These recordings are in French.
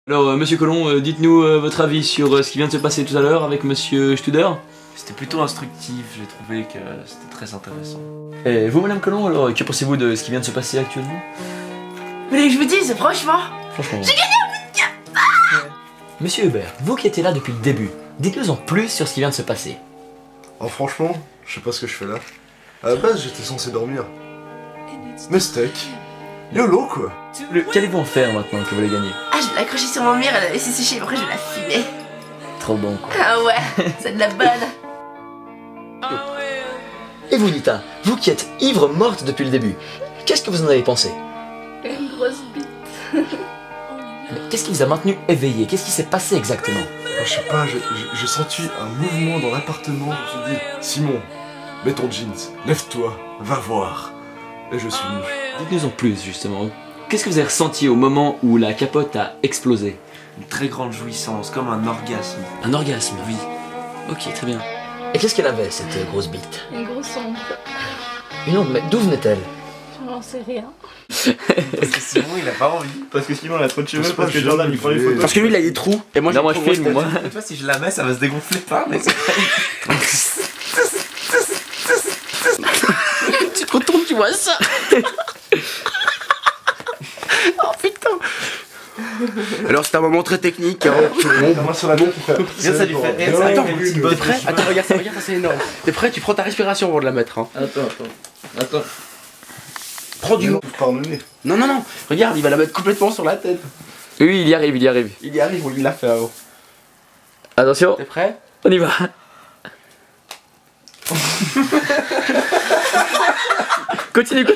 Alors, monsieur Colomb, dites-nous votre avis sur ce qui vient de se passer tout à l'heure avec monsieur Studer. C'était plutôt instructif, j'ai trouvé que c'était très intéressant. Et vous, madame Colomb, alors, que pensez-vous de ce qui vient de se passer actuellement? Vous voulez que je vous dise, franchement, Franchement. j'ai gagné un bout de café. Monsieur Hubert, vous qui étiez là depuis le début, dites-nous en plus sur ce qui vient de se passer. Oh franchement, je sais pas ce que je fais là. À la base, j'étais censé dormir. Mais steak. YOLO quoi. Qu'allez-vous en faire maintenant que vous l'avez gagné? Ah, je vais l'accrocher sur mon mur et la laisser sécher, après je vais la fumer. Trop bon quoi. Ah ouais, c'est de la bonne. Et vous, Nita, vous qui êtes ivre morte depuis le début, qu'est-ce que vous en avez pensé? Une grosse bite. Qu'est-ce qui vous a maintenu éveillé? Qu'est-ce qui s'est passé exactement? Je sais pas, j'ai senti un mouvement dans l'appartement. Je me suis dit, Simon, mets ton jeans, lève-toi, va voir. Et je suis venu. Dites-nous en plus justement. Qu'est-ce que vous avez ressenti au moment où la capote a explosé? Une très grande jouissance, comme un orgasme. Un orgasme? Oui. Ok, très bien. Et qu'est-ce qu'elle avait cette grosse bite? Une grosse onde. Une onde, mais d'où venait-elle? J'en sais rien. Parce que Simon il a pas envie. Parce que Simon il a trop de cheveux, C'est parce pas que Jordan il prend les juste, photos. Parce que lui il a des trous. Et moi Non, moi je j'ai filme, moi. Et toi si je la mets ça va se dégonfler pas mais c'est Tu te retournes, tu vois ça. Oh putain. Alors c'est un moment très technique. Hein. La main sur la tête, frère. Regarde, ça lui fait- C'est regarde, ça lui bon. fait une petite T'es botte. prêt? Attends, regarde ça, c'est énorme. T'es prêt? Tu prends ta respiration avant de la mettre. Hein. Attends. Prends du. Ils poussent par le nez. Non, non, non. Regarde, il va la mettre complètement sur la tête. Oui, il y arrive, il y arrive. Il y arrive, on lui l'a fait avant. Attention, T'es prêt? on y va. Continue.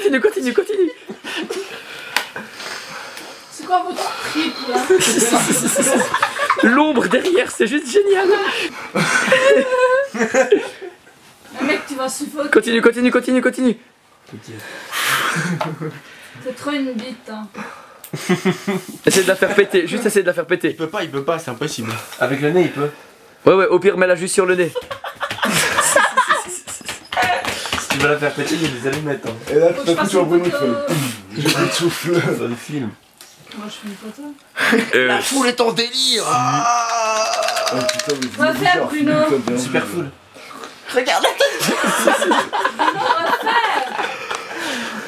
C'est quoi votre trip là? L'ombre derrière, c'est juste génial. Le mec, tu vas suffoquer. Continue. C'est trop une bite. Hein. Essaye de la faire péter, juste essaye de la faire péter. Il peut pas, c'est impossible. Avec le nez il peut. Ouais, au pire, mets-la juste sur le nez. Si tu veux la faire péter il y a des allumettes. Hein. Et là, Faut que tout je à coup, fasse tu vois une Bruno qui photo. fait. J'ai plus de souffle. Ça le film. Moi je fais une photo. La foule est en délire. Oh putain, mais Va faire, Bruno. Super full. Regarde la tête.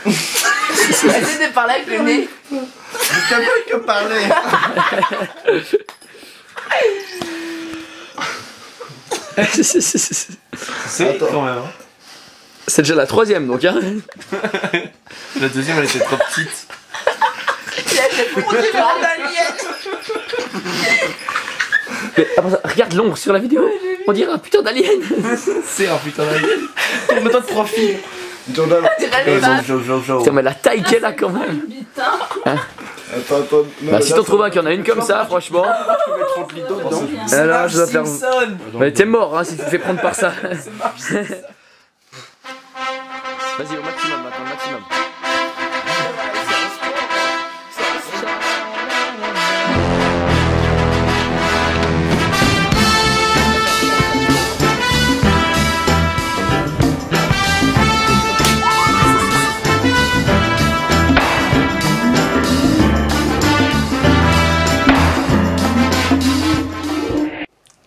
Essaye de parler avec le nez. T'as pas que parler. C'est quand même. Hein. C'est déjà la troisième donc hein. La deuxième elle était trop petite. Il a fait pour dire un alien. Mais, après ça, regarde l'ombre sur la vidéo. On dirait un putain d'alien. C'est un putain d'alien. Mets-toi de profil. Jordan, On dirait les vaches. Putain, mais la taille qu'elle a quand même. Une bite, hein. attends. Non, Bah, mais si là, t'en trouves un qui en a une comme ça, franchement. Tu peux mettre 30 litres dedans. Alors, je dois faire. Simpson. Mais t'es mort hein, si tu te fais prendre par ça. Vas-y, au maximum maintenant, maximum.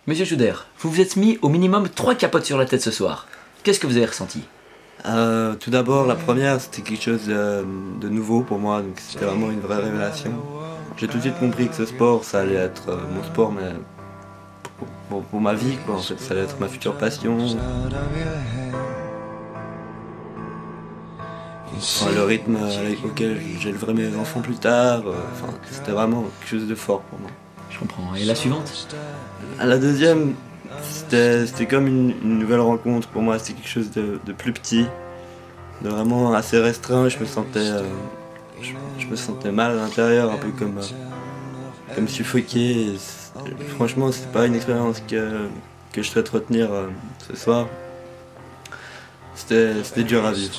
Monsieur Studer, vous vous êtes mis au minimum 3 capotes sur la tête ce soir. Qu'est-ce que vous avez ressenti? Tout d'abord, la première, c'était quelque chose de nouveau pour moi, donc c'était vraiment une vraie révélation. J'ai tout de suite compris que ce sport, ça allait être mon sport, mais pour ma vie, quoi. En fait, ça allait être ma future passion. Enfin, le rythme auquel j'élèverai mes enfants plus tard, enfin, c'était vraiment quelque chose de fort pour moi. Je comprends. Et la suivante? La deuxième, c'était comme une nouvelle rencontre pour moi, c'était quelque chose de plus petit, de vraiment assez restreint. Je me sentais mal à l'intérieur, un peu comme suffoqué. Franchement, c'est pas une expérience que je souhaite retenir ce soir. C'était dur à vivre.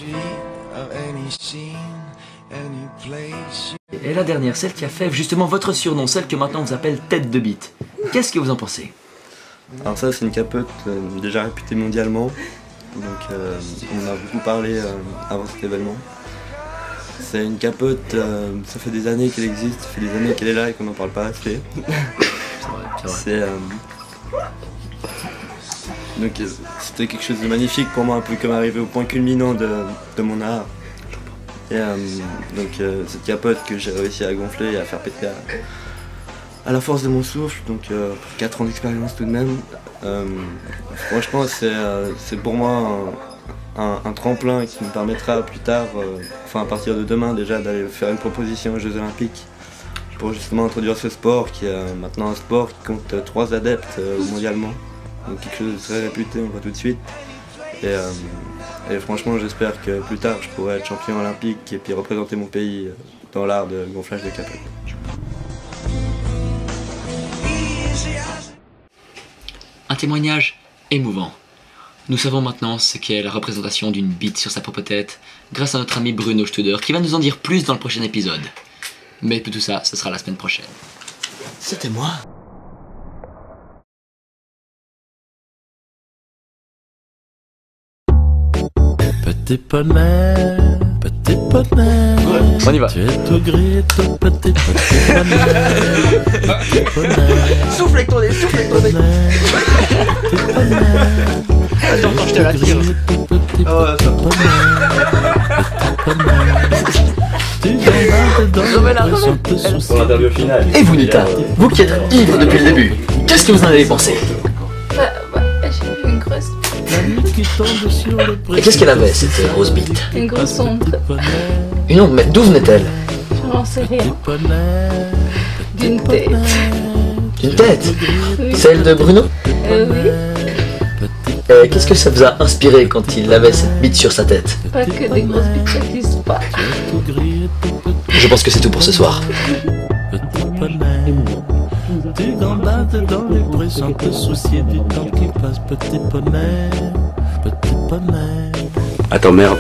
Et la dernière, celle qui a fait justement votre surnom, celle que maintenant on vous appelle tête de bite. Qu'est-ce que vous en pensez? Alors ça, c'est une capote déjà réputée mondialement, donc on a beaucoup parlé avant cet événement. c'est une capote, ça fait des années qu'elle existe, ça fait des années qu'elle est là et qu'on n'en parle pas assez. C'est donc c'était quelque chose de magnifique pour moi, un peu comme arriver au point culminant de mon art. Et cette capote que j'ai réussi à gonfler et à faire péter à la force de mon souffle, donc 4 ans d'expérience tout de même. Franchement c'est pour moi un tremplin qui me permettra plus tard, enfin à partir de demain déjà, d'aller faire une proposition aux Jeux Olympiques pour justement introduire ce sport qui est maintenant un sport qui compte 3 adeptes mondialement. Donc quelque chose de très réputé, on voit tout de suite. Et franchement j'espère que plus tard je pourrai être champion olympique et puis représenter mon pays dans l'art de gonflage de capote. Un témoignage émouvant. Nous savons maintenant ce qu'est la représentation d'une bite sur sa propre tête grâce à notre ami Bruno Studer qui va nous en dire plus dans le prochain épisode. Mais tout ça, ce sera la semaine prochaine. C'était moi. Petit poney, petit poney. On y va. Tu es tout gris, tout petit poney. Petit poney. Souffle avec ton nez, souffle avec ton nez. Petit poney. Attends, je te la tire. Petit poney. Tu gambades dans le pression te soucie. Pour l'interview finale. Et vous Nita, vous qui êtes ivre depuis le début, qu'est-ce que vous en avez pensé? J'ai vu une grosse, La nuit qui tombe sur le Et qu'est-ce qu'elle avait cette grosse bite? une grosse ombre. Une ombre, mais d'où venait-elle? J'en sais rien. D'une tête. Une tête? Oui. Celle de Bruno? Oui. Qu'est-ce que ça vous a inspiré quand il avait cette bite sur sa tête? Pas que des grosses bites, ça n'existe pas. Je pense que c'est tout pour ce soir. Petit poney, tu gambades dans les prés sans te soucier du temps qui passe. Petit poney, petit poney. Attends, merde.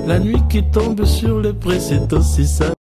La nuit qui tombe sur les prés, c'est aussi ça.